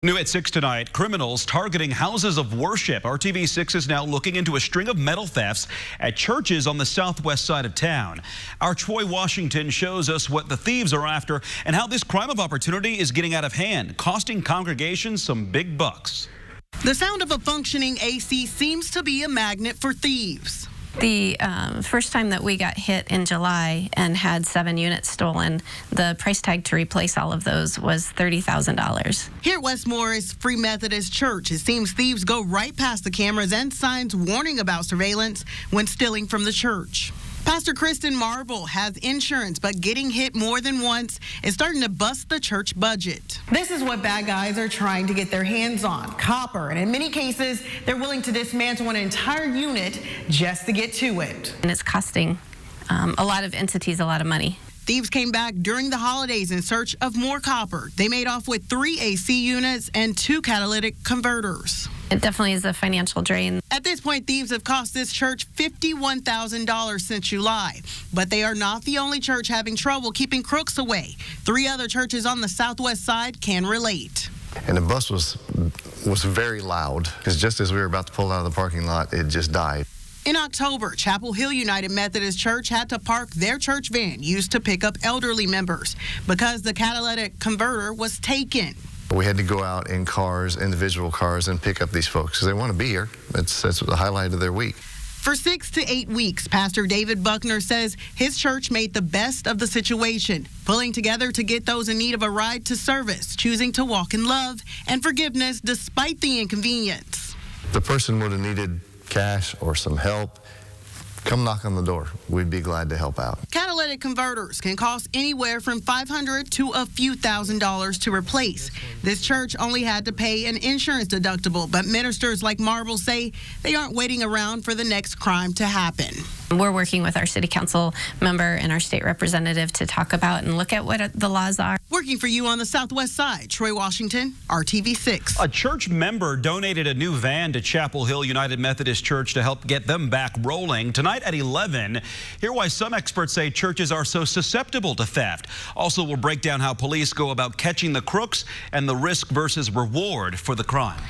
New at 6 tonight, criminals targeting houses of worship. RTV6 is now looking into a string of metal thefts at churches on the southwest side of town. Our Troy Washington shows us what the thieves are after and how this crime of opportunity is getting out of hand, costing congregations some big bucks. The sound of a functioning AC seems to be a magnet for thieves. The first time that we got hit in July and had 7 units stolen, the price tag to replace all of those was $30,000. Here at West Morris Free Methodist Church, it seems thieves go right past the cameras and signs warning about surveillance when stealing from the church. Pastor Kristen Marble has insurance, but getting hit more than once is starting to bust the church budget. This is what bad guys are trying to get their hands on, copper. And in many cases, they're willing to dismantle an entire unit just to get to it. And it's costing a lot of entities a lot of money. Thieves came back during the holidays in search of more copper. They made off with 3 AC units and 2 catalytic converters. It definitely is a financial drain. At this point, thieves have cost this church $51,000 since July. But they are not the only church having trouble keeping crooks away. 3 other churches on the southwest side can relate. And the bus was very loud, because just as we were about to pull out of the parking lot, it just died. In October, Chapel Hill United Methodist Church had to park their church van used to pick up elderly members because the catalytic converter was taken. We had to go out in cars, individual cars, and pick up these folks because they want to be here. That's the highlight of their week. For 6 to 8 weeks, Pastor David Buckner says his church made the best of the situation, pulling together to get those in need of a ride to service, choosing to walk in love and forgiveness despite the inconvenience. If the person would have needed cash or some help, come knock on the door. We'd be glad to help out. Catalytic converters can cost anywhere from $500 to a few $1,000s to replace. This church only had to pay an insurance deductible, but ministers like Marble say they aren't waiting around for the next crime to happen. We're working with our city council member and our state representative to talk about and look at what the laws are. Working for you on the southwest side, Troy Washington, RTV6. A church member donated a new van to Chapel Hill United Methodist Church to help get them back rolling. Tonight at 11, hear why some experts say churches are so susceptible to theft. Also, we'll break down how police go about catching the crooks and the risk versus reward for the crime.